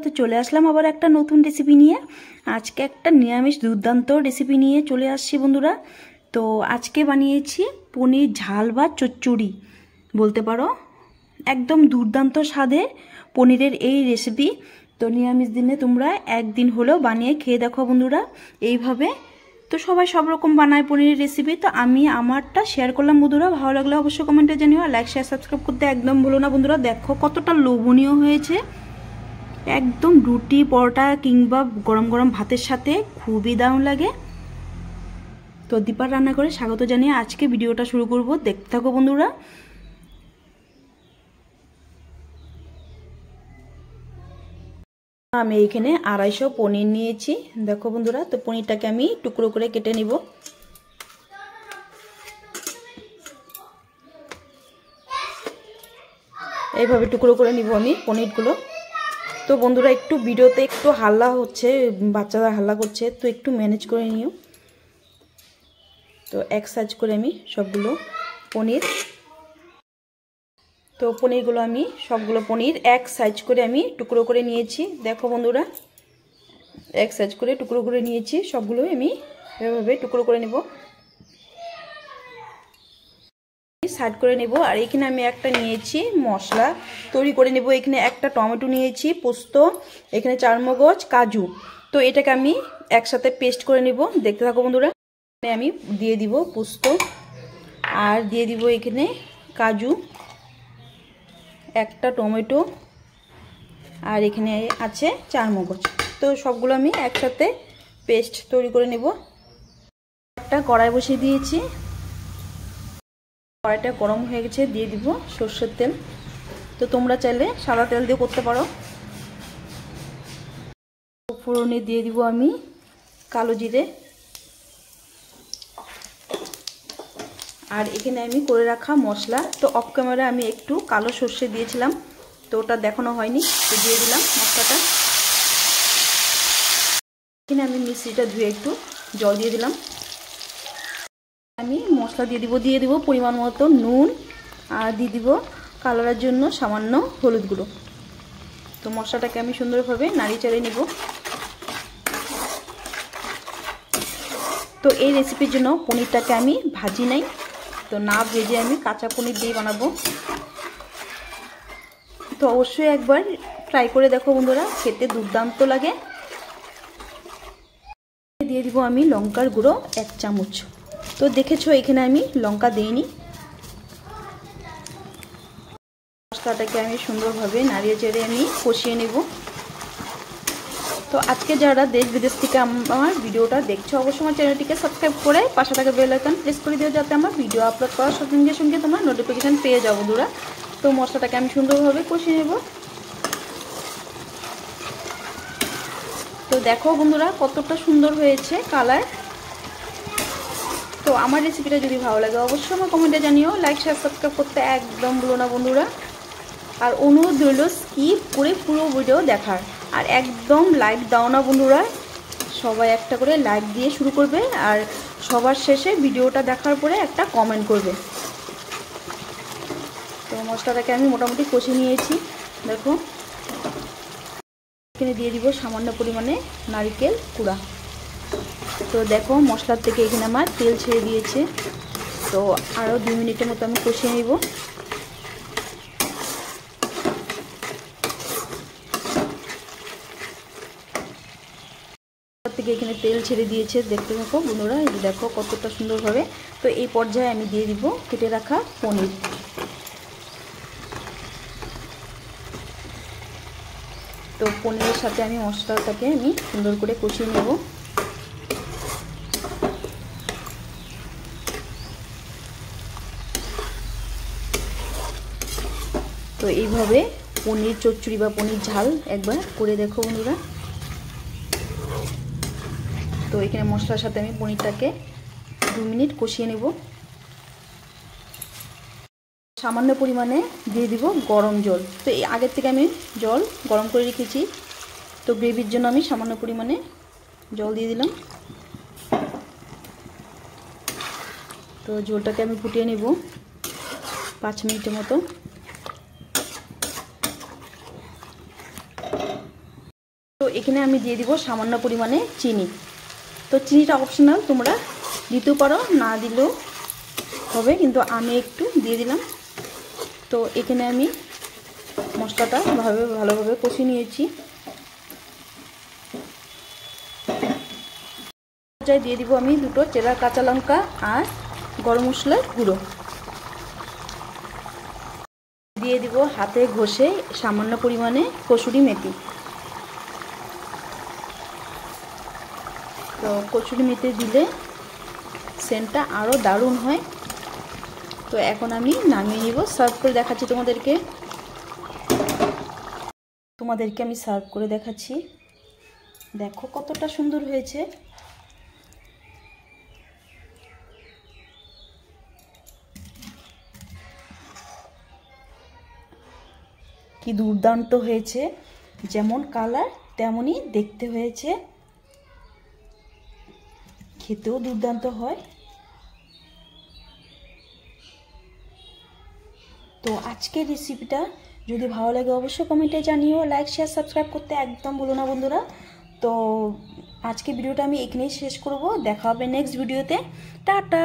তো চলে আসলাম আবার একটা নতুন রেসিপি নিয়ে। আজকে একটা নিরামিষ দুর্দান্ত রেসিপি নিয়ে চলে আসছি বন্ধুরা। তো আজকে বানিয়েছি পনির ঝাল বা চচ্চড়ি বলতে পারো। একদম দুর্দান্ত স্বাদে পনিরের এই রেসিপি। তো নিরামিষ দিনে তোমরা একদিন হলেও বানিয়ে খেয়ে দেখো বন্ধুরা এইভাবে। তো সবাই সব রকম বানায় পনিরের রেসিপি, তো আমি আমারটা শেয়ার করলাম বন্ধুরা। ভালো লাগলে অবশ্যই কমেন্টে জানিও, লাইক শেয়ার সাবস্ক্রাইব করতে একদম ভুলো না বন্ধুরা। দেখো কতটা লোভনীয় হয়েছে, একদম রুটি পরোটা কিংবা গরম গরম ভাতের সাথে খুবই দারুণ লাগে। তো দীপার রান্না করে স্বাগত জানিয়ে আজকে ভিডিওটা শুরু করব, দেখতে থাকো বন্ধুরা। আমি এইখানে 250 পনির নিয়েছি, দেখো বন্ধুরা। তো পনিরটাকে আমি টুকরো করে কেটে নিব। এইভাবে টুকরো করে নিব আমি পনিরগুলো। তো বন্ধুরা একটু ভিডিওতে একটু হাল্লা হচ্ছে, বাচ্চারা হাল্লা করছে, তো একটু ম্যানেজ করে নিও। তো এক সাইজ করে আমি সবগুলো পনির, তো পনিরগুলো আমি সবগুলো পনির এক সাইজ করে আমি টুকরো করে নিয়েছি। দেখো বন্ধুরা এক সাইজ করে টুকরো করে নিয়েছি, সবগুলো আমি এভাবে টুকরো করে নেব, সাইড করে নেব। আর এখানে আমি একটা নিয়েছি মশলা তৈরি করে নেব। এখানে একটা টমেটো নিয়েছি, পোস্ত, এখানে চারমগজ, কাজু। তো এটাকে আমি একসাথে পেস্ট করে নেব, দেখতে থাকো বন্ধুরা। আমি দিয়ে দিব পোস্ত আর দিয়ে দিব এখানে কাজু, একটা টমেটো আর এখানে আছে চারমগজ। তো সবগুলো আমি একসাথে পেস্ট তৈরি করে নেব। একটা কড়াই বসিয়ে দিয়েছি, কড়াইটা গরম হয়ে গেছে, দিয়ে দিব সরষের তেল। তো তোমরা চাইলে সাদা তেল দিয়ে করতে পারো। ফোড়নে দিয়ে দিব আমি কালো জিরে, আর এখানে আমি করে রাখা মশলা। তো অফ ক্যামেরা আমি একটু কালো সর্ষে দিয়েছিলাম, তো ওটা দেখানো হয়নি, তো দিয়ে দিলাম মশলাটা। এখানে আমি মিষ্টিটা ধুয়ে একটু জল দিয়ে দিলাম। আমি মশলা দিয়ে দিব পরিমাণ মতো নুন, আর দিয়ে দিব কালারের জন্য সামান্য হলুদ গুঁড়ো। তো মশলাটাকে আমি সুন্দরভাবে নাড়িয়ে চাড়িয়ে নিব। তো এই রেসিপির জন্য পনিরটাকে আমি ভাজি নাই, তো না ভেজে আমি কাঁচা পনির দিয়ে বানাবো। তো অবশ্যই একবার ট্রাই করে দেখো বন্ধুরা, খেতে দুর্দান্ত লাগে। দিয়ে দিব আমি লঙ্কার গুঁড়ো 1 চামচ। তো দেখেছো এখানে আমি লঙ্কা দিইনি। মশলাটাকে আমি সুন্দরভাবে নাড়িয়ে চেড়ে আমি কষিয়ে নেব। তো আজকে যারা দেশ বিদেশ থেকে আমার ভিডিওটা দেখছো, অবশ্যই আমার চ্যানেলটিকে সাবস্ক্রাইব করে পাশে থাকা বেল আইকন প্রেস করে দিও, যাতে আমার ভিডিও আপলোড করার সঙ্গে সঙ্গে তোমরা নোটিফিকেশান পেয়ে যাও বন্ধুরা। তো মশলাটাকে আমি সুন্দরভাবে কষিয়ে নেব। তো দেখো বন্ধুরা কতটা সুন্দর হয়েছে কালার। তো আমার রেসিপিটা যদি ভালো লাগে অবশ্যই আমার কমেন্টে জানিও, লাইক শেয়ার সাবস্ক্রাইব করতে একদম ভুলো না বন্ধুরা। আর অনুরোধ রইল স্কিপ করে পুরো ভিডিও দেখার, আর একদম লাইক দাও না বন্ধুরা। সবাই একটা করে লাইক দিয়ে শুরু করবে, আর সবার শেষে ভিডিওটা দেখার পরে একটা কমেন্ট করবে। তো মশলাটাকে আমি মোটামুটি কষিয়ে নিয়েছি, দেখো। এখানে দিয়ে দিব সামান্য পরিমাণে নারকেল কুড়া। তো দেখো মশলার থেকে এখানে আমার তেল ছেড়ে দিয়েছে। তো আরও 2 মিনিটের মতো আমি কষিয়ে নেব। থেকে এখানে তেল ছেড়ে দিয়েছে, দেখতে থাকো বন্ধুরা। এই দেখো কতটা সুন্দরভাবে। তো এই পর্যায়ে আমি দিয়ে দিব কেটে রাখা পনির। তো পনিরের সাথে আমি মশলাটাকে আমি সুন্দর করে কষিয়ে নেব। তো এইভাবে পনির চচ্চড়ি বা পনির ঝাল একবার করে দেখো বন্ধুরা। তো এখানে মশলার সাথে আমি পনিরটাকে 2 মিনিট কষিয়ে নেব। সামান্য পরিমাণে দিয়ে দিব গরম জল। তো এই আগের থেকে আমি জল গরম করে রেখেছি, তো গ্রেভির জন্য আমি সামান্য পরিমাণে জল দিয়ে দিলাম। তো ঝোলটাকে আমি ফুটিয়ে নেব 5 মিনিটের মতো। এখানে আমি দিয়ে দিব সামান্য পরিমাণে চিনি। তো চিনিটা অপশনাল, তোমরা দিতেও পারো, না দিলেও হবে, কিন্তু আমি একটু দিয়ে দিলাম। তো এখানে আমি মশলাটা ভালোভাবে কষিয়ে নিয়েছি। দিয়ে দিব আমি 2টো চেরা কাঁচা লঙ্কা আর গরম মশলার গুঁড়ো। দিয়ে দিব হাতে ঘষে সামান্য পরিমাণে কসুরি মেথি। তো কসুরি মেথি দিলে সেন্টটা আরও দারুণ হয়। তো এখন আমি নামিয়ে নিব, সার্ভ করে দেখাচ্ছি তোমাদেরকে আমি সার্ভ করে দেখাচ্ছি। দেখো কতটা সুন্দর হয়েছে। কি দুর্দান্ত হয়েছে, যেমন কালার তেমনই দেখতে হয়েছে, খেতেও দুর্দান্ত হয়। তো আজকের রেসিপিটা যদি ভালো লাগে অবশ্যই কমেন্টে জানিও, লাইক শেয়ার সাবস্ক্রাইব করতে একদম ভুলো না বন্ধুরা। তো আজকে ভিডিওটা আমি এখানেই শেষ করব, দেখা হবে নেক্সট ভিডিওতে। টাটা।